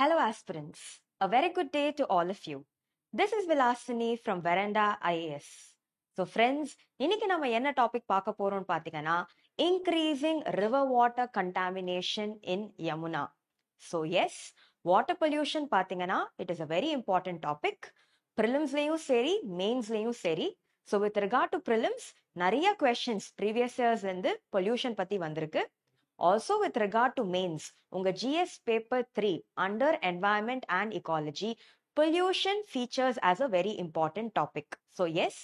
Hello, aspirants. A very good day to all of you. This is Vilasini from Veranda IAS. So, friends, இன்னைக்கு நம்ம என்ன topic பார்க்க போறோம்னு பாத்தீங்கன்னா increasing river water contamination in Yamuna. So, yes, water pollution பாத்தீங்கன்னா it is a very important topic. Prelimsலயும் சரி, mainsலயும் சரி. So, with regard to prelims, நிறைய questions previous years இருந்து pollution பத்தி வந்திருக்கு. Also, with regard to mains, உங்க GS paper 3 under environment and ecology, pollution features as a very important topic. So yes,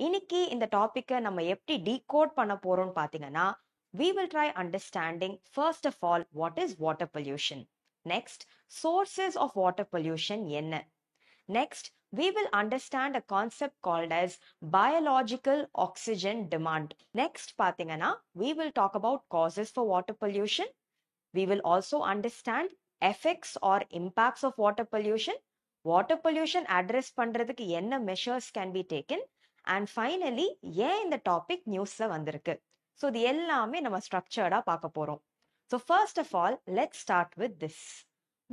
இன்னைக்கு இந்த டாபிக்கை நம்ம எப்படி decode பண்ண போறோம்னு பாத்தீங்கன்னா, we will try understanding first of all what is water pollution. Next, sources of water pollution என்ன. Next, we will understand a concept called as biological oxygen demand. Next, பாத்தீங்கன்னா, we will talk about causes for water pollution. We will also understand effects or impacts of water pollution. Water pollution address பண்றதுக்கு என்ன measures can be taken. And finally, ஏன் இந்த topic newsல வந்திருக்கு. So, இது எல்லாமே நம்ம structured-ஆ பார்க்க போறோம். So, first of all, let's start with this.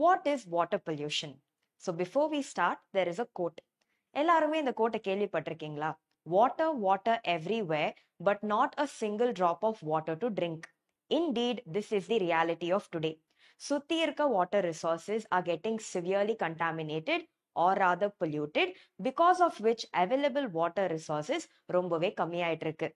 What is water pollution? So before we start, there is a quote. எல்லாருமே இந்த கோட்டை கேள்விப்பட்டிருக்கீங்களா? Water, water everywhere, but not a single drop of water to drink. Indeed, this is the reality of today. சுத்தி இருக்க water resources are getting severely contaminated or rather polluted, because of which available water resources ரொம்பவே கம்மியாயிட்டு இருக்கு.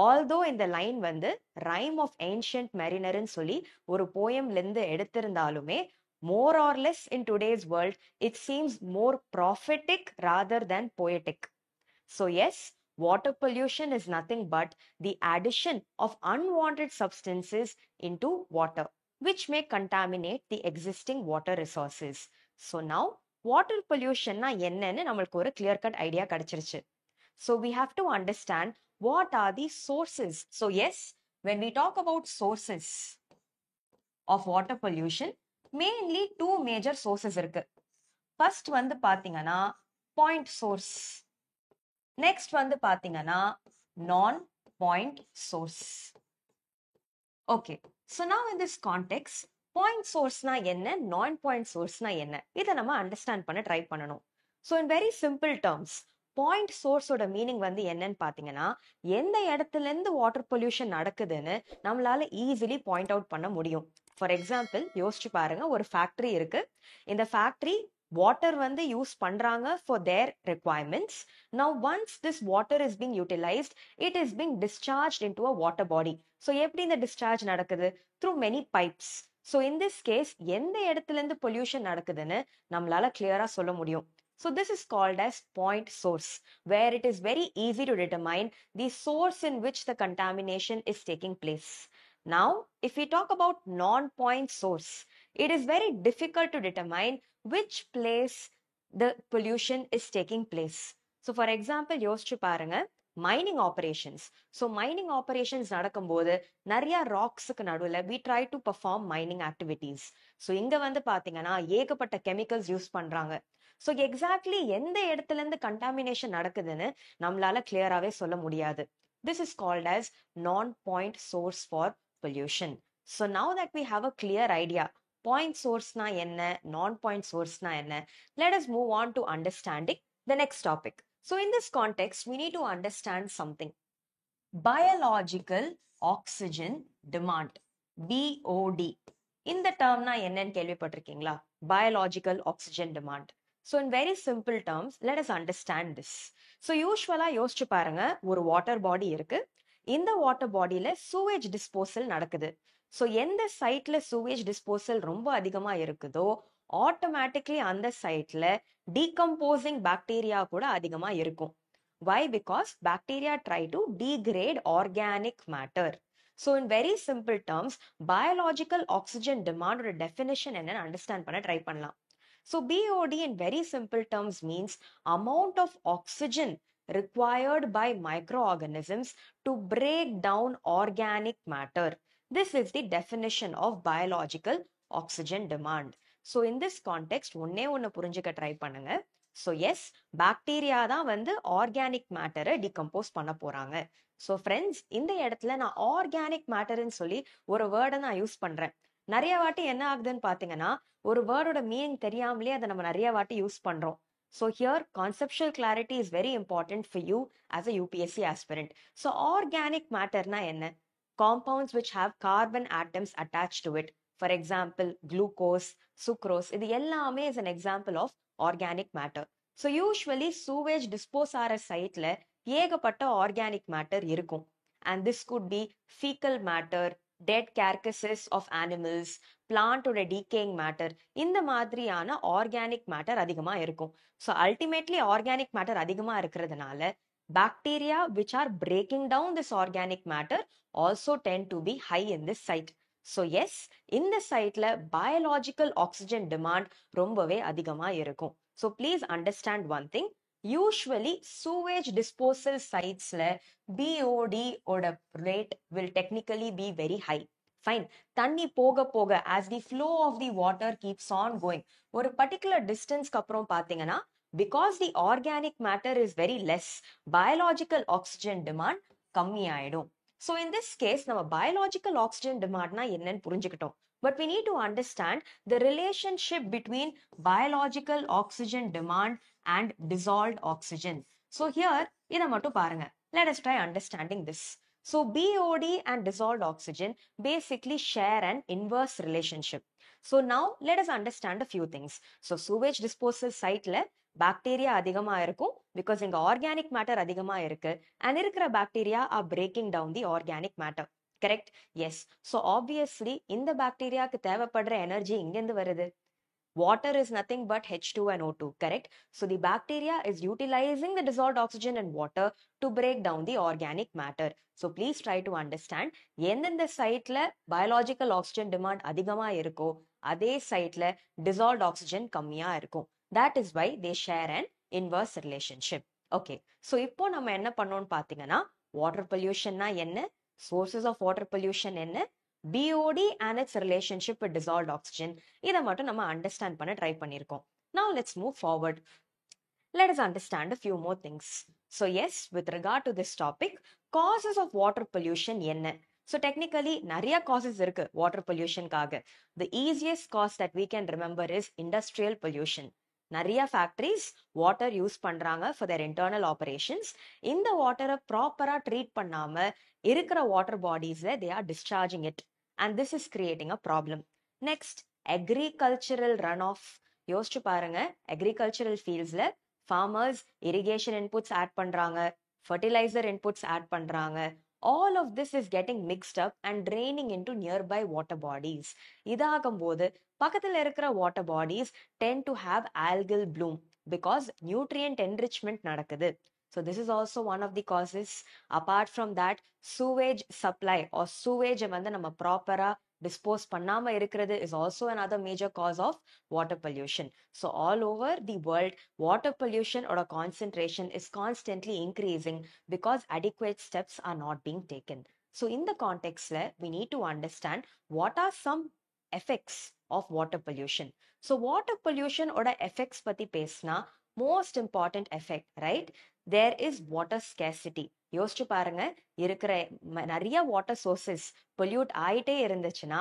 Although இந்த line வந்து Rime of Ancient Marinerன்னு சொல்லி ஒரு போயம்ல இருந்து எடுத்திருந்தாலுமே, more or less in today's world, it seems more prophetic rather than poetic. So yes, water pollution is nothing but the addition of unwanted substances into water, which may contaminate the existing water resources. So now, water pollution na என்னன்னு நம்மளுக்கு ஒரு clear cut idea கிடைச்சிருச்சு. So we have to understand what are the sources. So yes, when we talk about sources of water pollution, mainly two major sources இருக்கு. First வந்து பாத்தீங்கன்னா point source. Next வந்து பாத்தீங்கன்னா non-point source. Okay, so now in this context, point source na என்ன, non-point source na என்ன, இதை நம்ம understand பண்ண try பண்ணணும். So in very simple terms, point சோர்ஸோட மீனிங் வந்து என்னன்னு பாத்தீங்கன்னா, எந்த இடத்துல இருந்து வாட்டர் பொல்யூஷன் நடக்குதுன்னு நம்மளால ஈஸிலி பாயிண்ட் அவுட் பண்ண முடியும். ஃபார் எக்ஸாம்பிள் யோசிச்சு பாருங்க, ஒரு ஃபேக்டரி இருக்கு. இந்த ஃபேக்டரி வாட்டர் வந்து யூஸ் பண்றாங்க for their requirements. Now once this water is being utilised, it is being discharge into a water body. So எப்படி இந்த டிஸ்சார்ஜ் நடக்குது? Through many pipes. So in this case எந்த இடத்துல இருந்து பொல்யூஷன் நடக்குதுன்னு நம்மளால கிளியரா சொல்ல முடியும். So this is called as point source, where it is very easy to determine the source in which the contamination is taking place. Now, if we talk about non-point source, it is very difficult to determine which place the pollution is taking place. So for example, யோசிச்சு பாருங்க, mining operations. So mining operations நடக்கும்போது நிறைய ராக்ஸுக்கு நடுவில் we try to perform mining activities. So இங்க வந்து பாத்தீங்கன்னா ஏகப்பட்ட chemicals use பண்றாங்க. ஸோ எக்ஸாக்ட்லி எந்த இடத்துல இருந்து கண்டாமினேஷன் நடக்குதுன்னு நம்மளால கிளியராகவே சொல்ல முடியாது. This is called as non-point source for pollution. So now that we have a clear idea, point sourceனா என்ன, non-point sourceனா என்ன, let us move on to understanding the next topic. So in this context, we need to understand something. Biological oxygen demand, BOD. இந்த டேர்ம்னா என்னன்னு கேள்விப்பட்டிருக்கீங்களா? Biological oxygen demand. So in very simple terms, let us understand this. So usually யோசிச்சு பாருங்க, ஒரு water body இருக்கு. இந்த water பாடியில sewage disposal நடக்குது. ஸோ எந்த சைட்ல sewage disposal ரொம்ப அதிகமா இருக்குதோ ஆட்டோமேட்டிக்லி அந்த சைட்ல டீகம்போசிங் பாக்டீரியா கூட அதிகமா இருக்கும். Why? Because bacteria try to degrade organic matter. So in very simple terms, biological oxygen demand ஓட definition என்னன்னு understand பண்ண try பண்ணலாம். So BOD in very simple terms means amount of oxygen required by microorganisms to break down organic matter. This is the definition of biological oxygen demand. So in this context, ஒன்னே ஒன்னு புரிஞ்சுக்க try பண்ணுங்க. So yes, bacteria தான் வந்து organic matter-ஐ decompose பண்ண போறாங்க. So friends, இந்த இடத்துல நான் organic matter-ன்னு சொல்லி ஒரு வேர்டை நான் யூஸ் பண்றேன். நிறைய வாட்டி என்ன ஆகுதுன்னு பாத்தீங்கன்னா ஒரு வேர்டோட மீனிங் தெரியாமலே அதை நம்ம நிறைய வாட்டி யூஸ் பண்றோம். So here conceptual clarity is very important for you as a UPSC aspirant. So organic matter na enna? Compounds which have carbon atoms attached to it. For example, glucose, sucrose. இது எல்லாமே is an example of organic matter. So usually sewage dispose ஆற சைட்ல ஏகப்பட்ட organic matter இருக்கும். And this could be fecal matter, dead carcasses of animals, plant ஓட decaying matter. இந்த மாதிரியான organic matter அதிகமா இருக்கும். So ultimately organic matter அதிகமா இருக்கிறதுனால bacteria which are breaking down this organic matter also tend to be high in this site. So yes, in this siteல biological oxygen demand ரொம்பவே அதிகமா இருக்கும். So please understand one thing. Usually sewage disposal sitesல BOD ஓட rate will technically be very high. Fine. தண்ணி போக போக as the flow of the water keeps on going, ஒரு particular distance அப்புறம் பாத்தீங்கன்னா because the organic matter is very less, biological oxygen demand கம்மி ஆயிடும். So in this case நம்ம biological oxygen demandனா என்னன்னு புரிஞ்சுக்கிட்டோம். But we need to understand the relationship between biological oxygen demand and dissolved oxygen. So here இத மட்டும் பாருங்க. Let us try understanding this. So BOD and dissolved oxygen basically share an inverse relationship. So now let us understand a few things. So sewage disposal siteல bacteria அதிகமா இருக்கும் because இங்க organic matter அதிகமா இருக்கு and இருக்கிற bacteria are breaking down the organic matter. Correct? Yes. So obviously இந்த பாக்டீரியாக்கு தேவைப்படுற energy இங்கிருந்து வருது. Water is nothing but H2 and O2, correct? So the bacteria is utilizing the dissolved oxygen and water to break down the organic matter. So please try to understand, எந்தெந்த சைட்ல biological oxygen demand அதிகமா இருக்கோ அதே சைட்ல dissolved oxygen கம்மியா இருக்கும். That is why they share an inverse relationship. Okay. So இப்போ நம்ம என்ன பண்ணோம்னு பாத்தீங்கன்னா water pollution னா என்ன, sources of water pollution என்ன, BOD and its relationship with dissolved oxygen, இதை மட்டும் நம்ம அண்டர்ஸ்டாண்ட் பண்ண ட்ரை பண்ணியிருக்கோம். Now let's move forward. Let us understand a few more things. So yes, with regard to this topic, causes of water pollution என்ன? So technically நிறைய causes இருக்கு water pollutionக்காக. The easiest cause that we can remember is industrial pollution. நிறைய factories water use பண்றாங்க for their internal operations. இந்த வாட்டரை ப்ராப்பரா treat பண்ணாம இருக்கிற water பாடிஸ்ல they are discharging it, and this is creating a problem. Next, agricultural runoff. யோசிச்சு பாருங்க, agricultural fieldsல farmers irrigation inputs add பண்றாங்க, fertilizer inputs add பண்றாங்க. All of this is getting mixed up and draining into nearby water bodies. இதாகும்போது பக்கத்துல இருக்கிற water bodies tend to have algal bloom because nutrient enrichment நடக்குது. So this is also one of the causes. Apart from that, sewage supply or sewage வந்து நம்ம ப்ராப்பரா dispose பண்ணாம இருக்கிறது is also another major cause of water pollution. So all over the world, water pollution or a concentration is constantly increasing because adequate steps are not being taken. So in the context, we need to understand what are some effects of water pollution. So water pollution or effects பத்தி பேசினா most important effect, right? There is water scarcity. யோசிச்சு பாருங்க, இருக்கிற நிறைய water sources pollute ஆயிட்டே இருந்துச்சுன்னா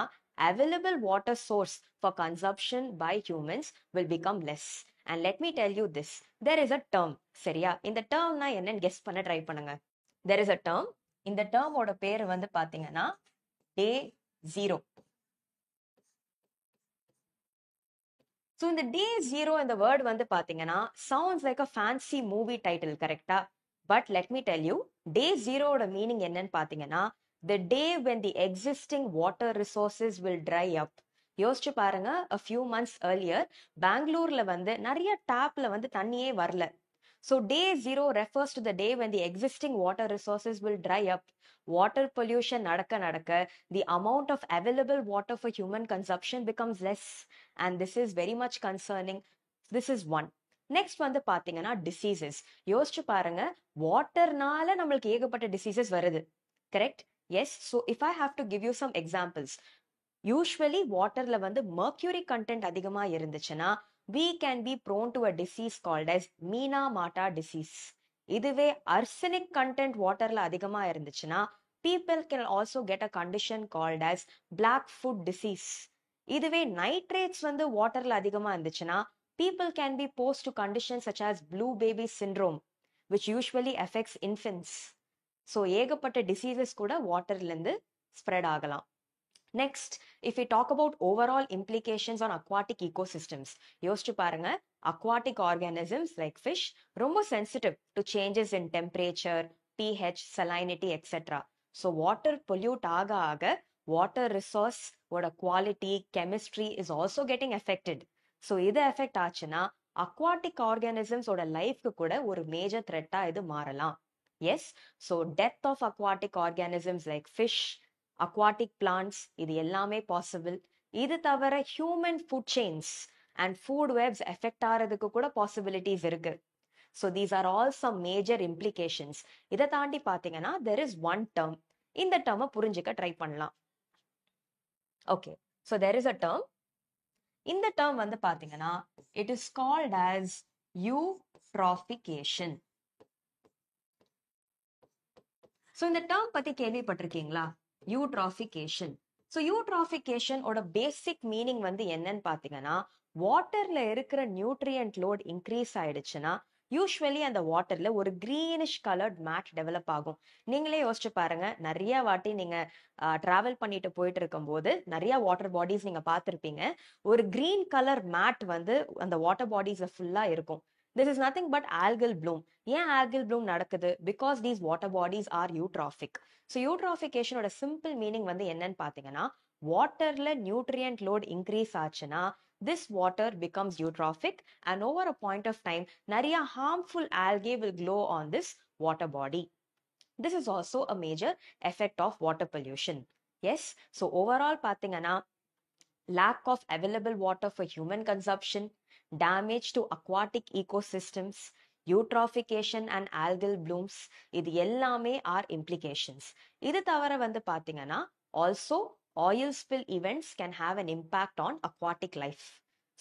available water source for consumption by humans will become less. And let me tell you this, there is a term, சரியா? இந்த termனா என்னன்னு guess பண்ண ட்ரை பண்ணுங்க. There is a term. இந்த term ஓட பேர் வந்து பாத்தீங்கன்னா day zero. So இந்த day zero இந்த word வந்து பாத்தீங்கன்னா sounds like a fancy movie title, correctா? But let me tell you, day zero ஓட meaning என்னன்னு பாத்தீங்கன்னா the day when the existing water resources will dry up. யோசிச்சு பாருங்க, a few months earlier பெங்களூர்ல வந்து நிறைய டேப்ல வந்து தண்ணியே வரல. So day zero refers to the day when the existing water resources will dry up. Water pollution நடக்க நடக்க the amount of available water for human consumption becomes less, and this is very much concerning. This is one. Next வந்து பாத்தீங்கன்னா diseases. யோசிச்சு பாருங்க, வாட்டர்னால நம்மளுக்கு ஏகப்பட்ட diseases வருது, correct? Yes. So if I have to give you some examples, usually waterல வந்து mercury content அதிகமா இருந்துச்சுன்னா we can be prone to a disease called as Mina-Mata disease. இதுவே arsenic content waterல அதிகமா இருந்துச்சுன்னா people can also get a condition called as black foot disease. இதுவே nitrates வந்து வாட்டர்ல அதிகமா இருந்துச்சுன்னா people can be posed to conditions such as blue baby syndrome which usually affects infants. So ஏகப்பட்ட diseases கூட வாட்டர்ல இருந்து ஸ்ப்ரெட் ஆகலாம். Next, if we talk about overall implications on aquatic ecosystems, யோசிச்சு பாருங்க, aquatic organisms like fish ரொம்ப sensitive to changes in temperature, pH, salinity, etc. So water pollute ஆக water resource ஓட quality, chemistry is also getting affected. So இது affect ஆச்சுன்னா aquatic organisms ஓட லைஃப்க்கு கூட ஒரு major threat இது மாறலாம். Yes, so death of aquatic organisms like fish, aquatic plants, இது எல்லாமே possible. இது தவிர human food chains and food webs affect ஆறதுக்கு கூட possibilities இருக்கு. So these are all some major implications. இதை தாண்டி பாத்தீங்கன்னா there is one term. இந்த term புரிஞ்சுக்க ட்ரை பண்ணலாம். Okay, so there is a term. இந்த term வந்து பாத்தீங்கன்னா it is called as eutrophication. So இந்த term பத்தி கேள்விப்பட்டிருக்கீங்களா? eutrophication. So eutrophication ஓட பேசிக் மீனிங் வந்து என்னன்னு பாத்தீங்கன்னா வாட்டர்ல இருக்கிற நியூட்ரியன்ட் லோட் இன்க்ரீஸ் ஆயிடுச்சுன்னா யூஸ்வலி அந்த வாட்டர்ல ஒரு கிரீனிஷ் கலர்ட் மேட் டெவலப் ஆகும். நீங்களே யோசிச்சு பாருங்க, நிறைய வாட்டி நீங்க டிராவல் பண்ணிட்டு போயிட்டு இருக்கும் போது நிறைய வாட்டர் பாடிஸ் நீங்க பார்த்திருப்பீங்க. ஒரு கிரீன் கலர் மேட் வந்து அந்த வாட்டர் பாடிஸ்ல ஃபுல்லா இருக்கும். This is nothing but algal bloom. ஏன் algal bloom நடக்குது? Because these water bodies are eutrophic. So eutrophication ஓட simple meaning வந்து என்னன்னு பாத்தீங்கன்னா வாட்டர்ல நியூட்ரியன்ட் லோட் இன்க்ரீஸ் ஆச்சுன்னா this water becomes eutrophic and over a point of time நிறைய harmful algae will grow on this water body. This is also a major effect of water pollution. Yes, so overall பாத்தீங்கன்னா lack of available water for human consumption, damage to aquatic ecosystems, eutrophication and algal blooms, இது எல்லாமே are implications. இது தவிர வந்து பாத்தீங்கன்னா also oil spill events can have an impact on aquatic life.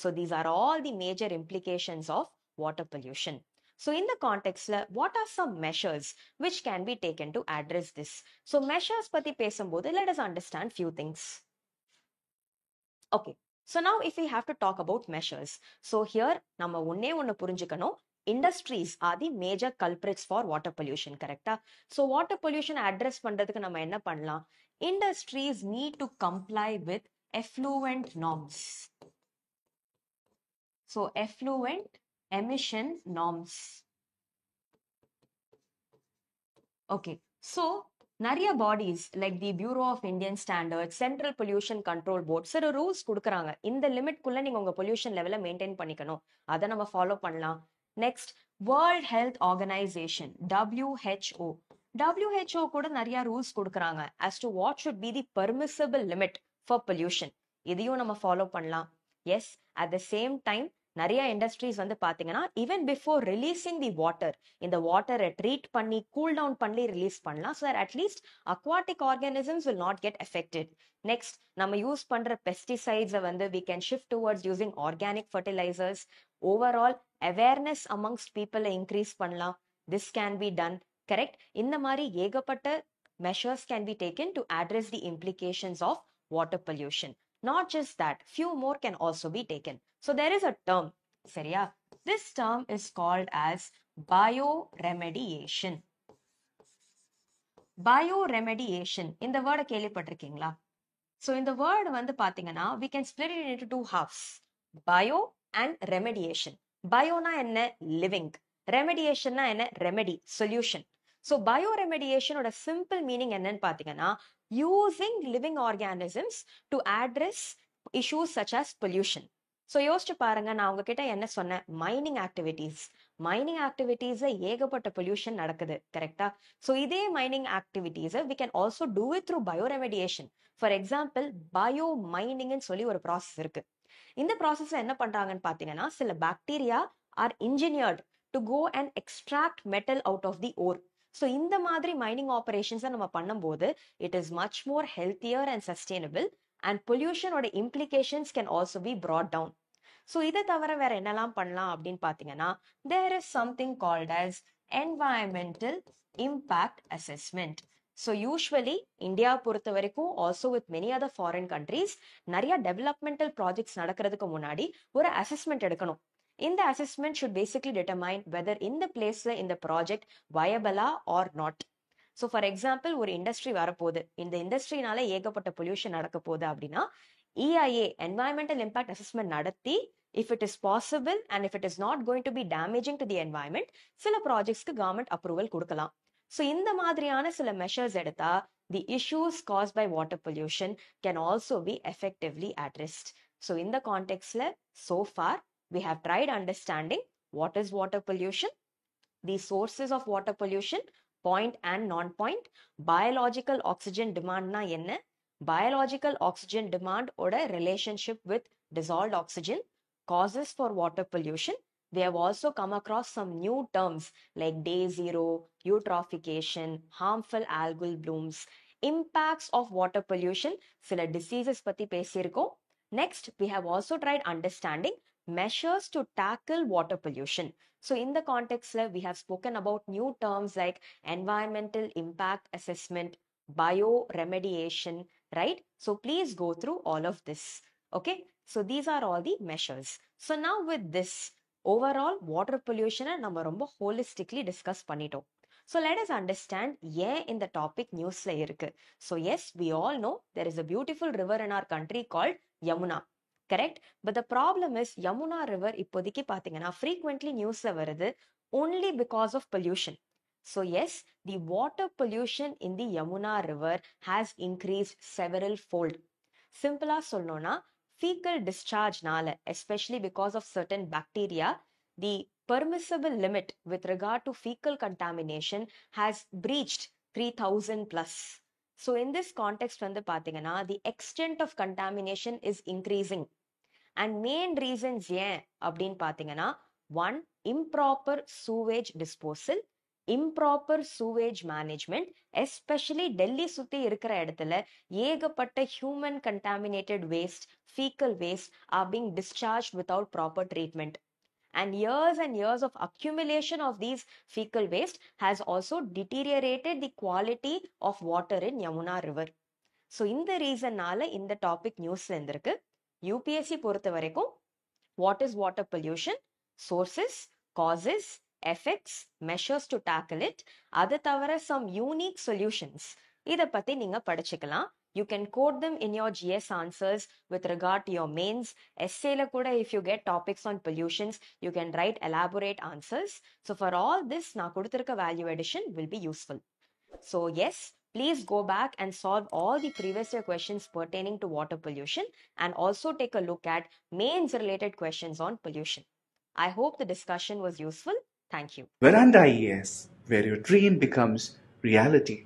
So these are all the major implications of water pollution. So in the context, what are some measures which can be taken to address this? So measures பத்தி பேசும்போது let us understand few things. Okay, so now if we have to talk about measures, so here நம்ம ஒண்ணு புரிஞ்சுக்கணும், industries are the major culprits for water pollution, correct? So water pollution address பண்றதுக்கு நம்ம என்ன பண்ணலாம்? Industries need to comply with effluent norms. So effluent emission norms. Okay, so நிறைய bodies like the bureau of Indian standard, central pollution control board சில rules கொடுக்குறாங்க. இந்த லிமிட்குள்ள நீங்க உங்க பொல்யூஷன் லெவலை மெயின்டைன் பண்ணிக்கணும், அதை நம்ம ஃபாலோ பண்ணலாம். Next, world health organisation WHO. WHO கூட நிறைய ரூல்ஸ் கொடுக்குறாங்க as to what should be the permissible limit for pollution. இதையும் நம்ம ஃபாலோ பண்ணலாம். Yes, at the same time நிறைய இண்டஸ்ட்ரீஸ் வந்து பாத்தீங்கன்னா even before releasing the water, இந்த வாட்டரை ட்ரீட் பண்ணி கூல் டவுன் பண்ணி ரிலீஸ் பண்ணலாம். So that at least aquatic organisms will not get affected. Next, நம்ம யூஸ் பண்ற பெஸ்டிசைட்ஸை வந்து we can shift towards using organic fertilisers. Overall awareness amongst பீப்புளை இன்க்ரீஸ் பண்ணலாம். This can be done, correct? இந்த மாதிரி ஏகப்பட்ட measures can be taken to address the implications of water pollution. Not just that, few more can also be taken. So there is a term, சரியா? This term is called as bioremediation. Bioremediation, இந்த வேர்டை கேள்விப்பட்டிருக்கீங்களா? So இந்த word வந்து பாத்தீங்கன்னா we can split it into two halves, bio and remediation. பயோனா என்ன? Living. ரெமெடியேஷன்னா என்ன? Remedy, solution. So bioremediation ஓட simple meaning என்னன்னு பாத்தீங்கன்னா using living organisms to address issues such as pollution. So யோசிச்சு பாருங்க, நான் உங்ககிட்ட என்ன சொன்னேன்? Mining activities. மைனிங் ஆக்டிவிட்டீஸ்ல ஏகப்பட்ட பொல்யூஷன் நடக்குது, கரெக்டா? ஸோ இதே மைனிங் ஆக்டிவிட்டீஸை we can also do it through bioremediation. For example, bio மைனிங்னு சொல்லி ஒரு ப்ராசஸ் இருக்கு. இந்த ப்ராசஸ்ல என்ன பண்றாங்கன்னு பாத்தீங்கன்னா சில bacteria are engineered to go and extract metal out of the ore. So இந்த மாதிரி மைனிங் ஆபரேஷன்ஸை நம்ம பண்ணும்போது it is much more healthier and sustainable and பொல்யூஷனோட implications can also be brought down. So இதை தவிர வேற என்னெல்லாம் பண்ணலாம் அப்படின்னு பார்த்தீங்கன்னா there is something called as environmental impact assessment. So usually India பொறுத்த வரைக்கும் also with many other foreign countries நிறைய டெவலப்மெண்டல் ப்ராஜெக்ட்ஸ் நடக்கிறதுக்கு முன்னாடி ஒரு அசஸ்மெண்ட் எடுக்கணும். இந்த assessment should basically determine whether இந்த பிளேஸ்ல இந்த ப்ராஜெக்ட் வயபலா or not. So for example ஒரு இண்டஸ்ட்ரி வரப்போகுது, இந்த இண்டஸ்ட்ரினால ஏகப்பட்ட பொல்யூஷன் நடக்க போகுது அப்படின்னா EIA என்வாயன்மெண்டல் இம்பாக்ட் அசஸ்மெண்ட் நடத்தி if it is possible and if it is not going to be damaging to the environment சில ப்ராஜெக்ட்ஸ்க்கு கவர்மெண்ட் அப்ரூவல் கொடுக்கலாம். ஸோ இந்த மாதிரியான சில மெஷர்ஸ் எடுத்தா the issues caused by water pollution can also be effectively addressed. So in the context so far we have tried understanding what is water pollution, the sources of water pollution, point and non-point, biological oxygen demand na enna, biological oxygen demand oda relationship with dissolved oxygen, causes for water pollution. We have also come across some new terms like day zero, eutrophication, harmful algal blooms, impacts of water pollution, sila diseases patti pesirkom. Next, we have also tried understanding measures to tackle water pollution. So in the context we have spoken about new terms like environmental impact assessment, bioremediation, right? So please go through all of this. Okay, so these are all the measures. So now with this overall water pollution நம்ம ரொம்ப holistically discuss பண்ணிட்டோம். So let us understand ஏன் இந்த topic newsல இருக்கு. So yes, we all know there is a beautiful river in our country called Yamuna. Correct? But the problem is Yamuna river இப்போதைக்கு பாத்தீங்கன்னா frequently newsல வருது only because of pollution. So yes, the water pollution in the Yamuna river has increased several fold. Simple சொல்லணும்னா fecal discharge nala, especially because of certain bacteria, the permissible limit with regard to fecal contamination has breached 3000 plus. So in this context வந்து பாத்தீங்கன்னா the extent of contamination is increasing. And main reasons ஏன் அப்படின்னு பாத்தீங்கன்னா, one, improper sewage disposal, improper sewage management, especially Delhi சுத்தி இருக்கிற இடத்துல ஏகப்பட்ட human contaminated waste, fecal waste are being discharged without proper treatment. And years of accumulation of these fecal waste has also deteriorated the quality of water in Yamuna river. So இந்த ரீசன்னால இந்த topic நியூஸ்ல இருந்திருக்கு. UPSC பொறுத்த வரைக்கும் what is water pollution, sources, causes, effects, measures to tackle it, அது தவிர some unique solutions, இத பத்தி நீங்க படிச்சுக்கலாம். You can quote them in your GS answers with regard to your mains. Essay la kuda if you get topics on pollutions, you can write elaborate answers. So for all this, na kuduthirukka value addition will be useful. So yes, please go back and solve all the previous year questions pertaining to water pollution and also take a look at mains related questions on pollution. I hope the discussion was useful. Thank you. Veranda IAS, where your dream becomes reality.